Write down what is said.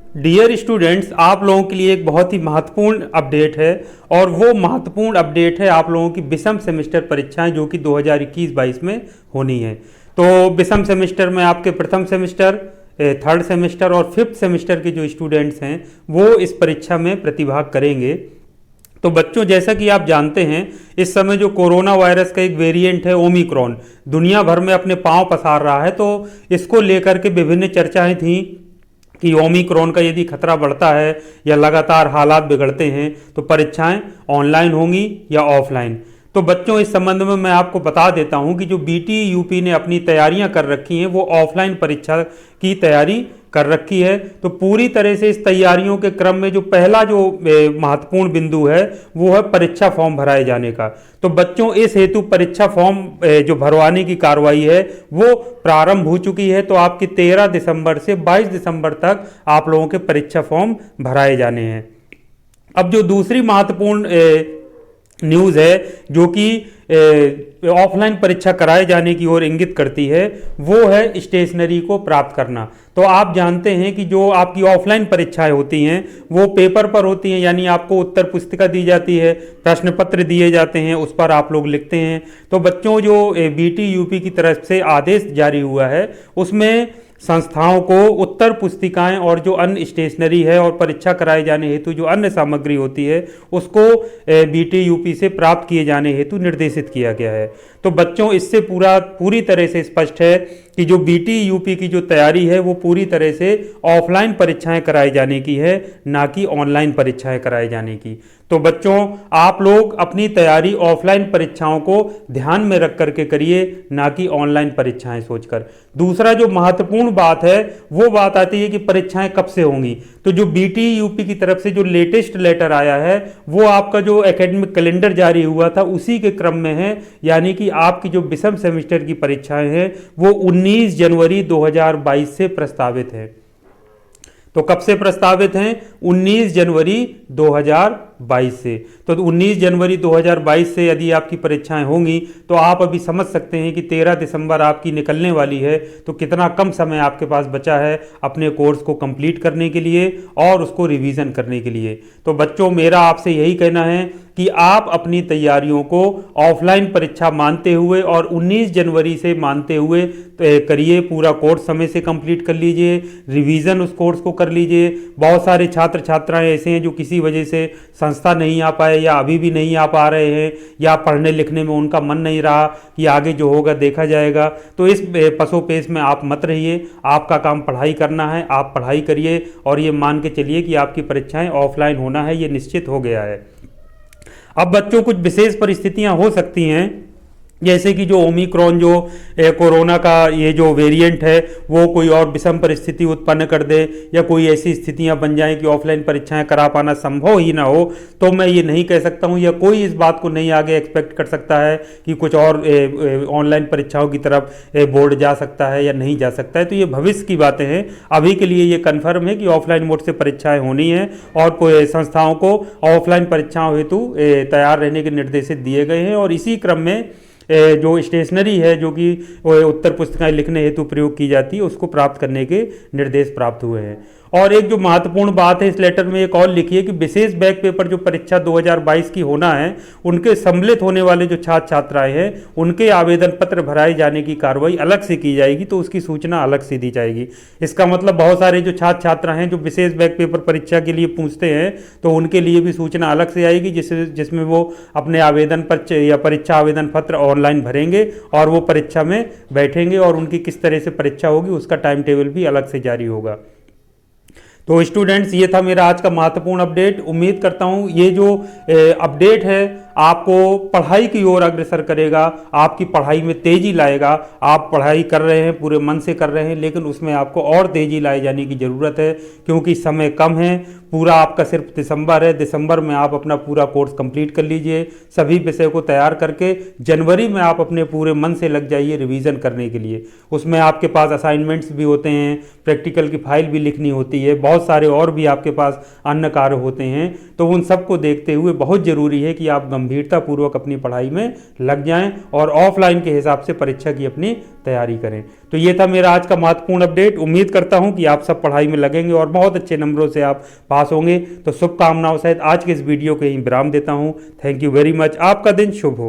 Dear students, आप लोगों के लिए एक बहुत ही महत्वपूर्ण अपडेट है। और वो महत्वपूर्ण अपडेट है आप लोगों की विषम सेमेस्टर परीक्षाएं जो कि 2021-22 में होनी है। तो विषम सेमेस्टर में आपके प्रथम सेमेस्टर, थर्ड सेमेस्टर और फिफ्थ सेमेस्टर के जो स्टूडेंट्स हैं वो इस परीक्षा में प्रतिभाग करेंगे। तो बच्चों, जैसा कि आप जानते हैं, इस समय जो कोरोना वायरस का एक वेरिएंट है ओमिक्रॉन, दुनिया भर में अपने पांव पसार रहा है। तो इसको लेकर के विभिन्न चर्चाएं थी कि ओमिक्रॉन का यदि खतरा बढ़ता है या लगातार हालात बिगड़ते हैं तो परीक्षाएं ऑनलाइन होंगी या ऑफलाइन। तो बच्चों, इस संबंध में मैं आपको बता देता हूं कि जो बीटी यूपी ने अपनी तैयारियां कर रखी हैं वो ऑफलाइन परीक्षा की तैयारी कर रखी है। तो पूरी तरह से इस तैयारियों के क्रम में जो पहला जो महत्वपूर्ण बिंदु है वो है परीक्षा फॉर्म भराए जाने का। तो बच्चों, इस हेतु परीक्षा फॉर्म जो भरवाने की कार्रवाई है वो प्रारंभ हो चुकी है। तो आपकी 13 दिसंबर से 22 दिसंबर तक आप लोगों के परीक्षा फॉर्म भराए जाने हैं। अब जो दूसरी महत्वपूर्ण न्यूज़ है जो कि ऑफलाइन परीक्षा कराए जाने की ओर इंगित करती है वो है स्टेशनरी को प्राप्त करना। तो आप जानते हैं कि जो आपकी ऑफलाइन परीक्षाएं होती हैं वो पेपर पर होती हैं, यानी आपको उत्तर पुस्तिका दी जाती है, प्रश्न पत्र दिए जाते हैं, उस पर आप लोग लिखते हैं। तो बच्चों, जो बीटी यूपी की तरफ से आदेश जारी हुआ है उसमें संस्थाओं को उत्तर पुस्तिकाएं और जो अन्य स्टेशनरी है और परीक्षा कराए जाने हेतु जो अन्य सामग्री होती है उसको बीटी यूपी से प्राप्त किए जाने हेतु निर्देशित किया गया है। तो बच्चों, इससे पूरी तरह से स्पष्ट है कि जो बीटी यूपी की जो तैयारी है वो पूरी तरह से ऑफलाइन परीक्षाएं कराए जाने की है, ना कि ऑनलाइन परीक्षाएं कराए जाने की। तो बच्चों, आप लोग अपनी तैयारी ऑफलाइन परीक्षाओं को ध्यान में रख करके करिए, ना कि ऑनलाइन परीक्षाएं सोचकर। दूसरा जो महत्वपूर्ण बात है वो बात आती है कि परीक्षाएं कब से होंगी। तो जो बीटी यूपी की तरफ से जो लेटेस्ट लेटर आया है वो आपका जो एकेडमिक कैलेंडर जारी हुआ था उसी के क्रम में है, यानी कि आपकी जो विषम सेमेस्टर की परीक्षाएं हैं वो 19 जनवरी 2022 से प्रस्तावित है। तो कब से प्रस्तावित हैं? 19 जनवरी 2022 से। तो 19 जनवरी 2022 से यदि आपकी परीक्षाएं होंगी तो आप अभी समझ सकते हैं कि 13 दिसंबर आपकी निकलने वाली है। तो कितना कम समय आपके पास बचा है अपने कोर्स को कंप्लीट करने के लिए और उसको रिवीजन करने के लिए। तो बच्चों, मेरा आपसे यही कहना है कि आप अपनी तैयारियों को ऑफलाइन परीक्षा मानते हुए और 19 जनवरी से मानते हुए करिए। पूरा कोर्स समय से कंप्लीट कर लीजिए, रिवीजन उस कोर्स को कर लीजिए। बहुत सारे छात्र छात्राएं ऐसे हैं जो किसी वजह से संस्था नहीं आ पाए या अभी भी नहीं आ पा रहे हैं या पढ़ने लिखने में उनका मन नहीं रहा कि आगे जो होगा देखा जाएगा। तो इस पसोपेश में आप मत रहिए, आपका काम पढ़ाई करना है, आप पढ़ाई करिए और ये मान के चलिए कि आपकी परीक्षाएं ऑफलाइन होना है, ये निश्चित हो गया है। अब बच्चों, कुछ विशेष परिस्थितियां हो सकती हैं, जैसे कि जो ओमिक्रॉन जो कोरोना का ये जो वेरिएंट है वो कोई और विषम परिस्थिति उत्पन्न कर दे या कोई ऐसी स्थितियां बन जाएं कि ऑफलाइन परीक्षाएं करा पाना संभव ही ना हो। तो मैं ये नहीं कह सकता हूं या कोई इस बात को नहीं आगे एक्सपेक्ट कर सकता है कि कुछ और ऑनलाइन परीक्षाओं की तरफ बोर्ड जा सकता है या नहीं जा सकता है। तो ये भविष्य की बातें हैं। अभी के लिए ये कन्फर्म है कि ऑफलाइन मोड से परीक्षाएं होनी है और कोई संस्थाओं को ऑफलाइन परीक्षाओं हेतु तैयार रहने के निर्देशित दिए गए हैं। और इसी क्रम में जो स्टेशनरी है जो कि उत्तर पुस्तिकाएं लिखने हेतु प्रयोग की जाती है उसको प्राप्त करने के निर्देश प्राप्त हुए हैं। और एक जो महत्वपूर्ण बात है इस लेटर में एक और लिखी है कि विशेष बैक पेपर जो परीक्षा 2022 की होना है उनके सम्मिलित होने वाले जो छात्र छात्राएं हैं उनके आवेदन पत्र भराए जाने की कार्रवाई अलग से की जाएगी। तो उसकी सूचना अलग से दी जाएगी। इसका मतलब बहुत सारे जो छात्र छात्रा हैं जो विशेष बैक पेपर परीक्षा के लिए पूछते हैं तो उनके लिए भी सूचना अलग से आएगी जिसमें वो अपने आवेदन पत्र या परीक्षा आवेदन पत्र ऑनलाइन भरेंगे और वो परीक्षा में बैठेंगे और उनकी किस तरह से परीक्षा होगी उसका टाइम टेबल भी अलग से जारी होगा। तो स्टूडेंट्स, ये था मेरा आज का महत्वपूर्ण अपडेट। उम्मीद करता हूँ ये जो अपडेट है आपको पढ़ाई की ओर अग्रसर करेगा, आपकी पढ़ाई में तेजी लाएगा। आप पढ़ाई कर रहे हैं, पूरे मन से कर रहे हैं, लेकिन उसमें आपको और तेजी लाए जाने की ज़रूरत है क्योंकि समय कम है। पूरा आपका सिर्फ दिसंबर है। दिसंबर में आप अपना पूरा कोर्स कंप्लीट कर लीजिए, सभी विषय को तैयार करके जनवरी में आप अपने पूरे मन से लग जाइए रिवीजन करने के लिए। उसमें आपके पास असाइनमेंट्स भी होते हैं, प्रैक्टिकल की फाइल भी लिखनी होती है, बहुत सारे और भी आपके पास अन्य कार्य होते हैं। तो उन सबको देखते हुए बहुत ज़रूरी है कि आप गंभीर गंभीरतापूर्वक अपनी पढ़ाई में लग जाएं और ऑफलाइन के हिसाब से परीक्षा की अपनी तैयारी करें। तो ये था मेरा आज का महत्वपूर्ण अपडेट। उम्मीद करता हूं कि आप सब पढ़ाई में लगेंगे और बहुत अच्छे नंबरों से आप पास होंगे। तो शुभकामनाओं सहित आज के इस वीडियो को यहीं विराम देता हूं। Thank you very much. आपका दिन शुभ हो।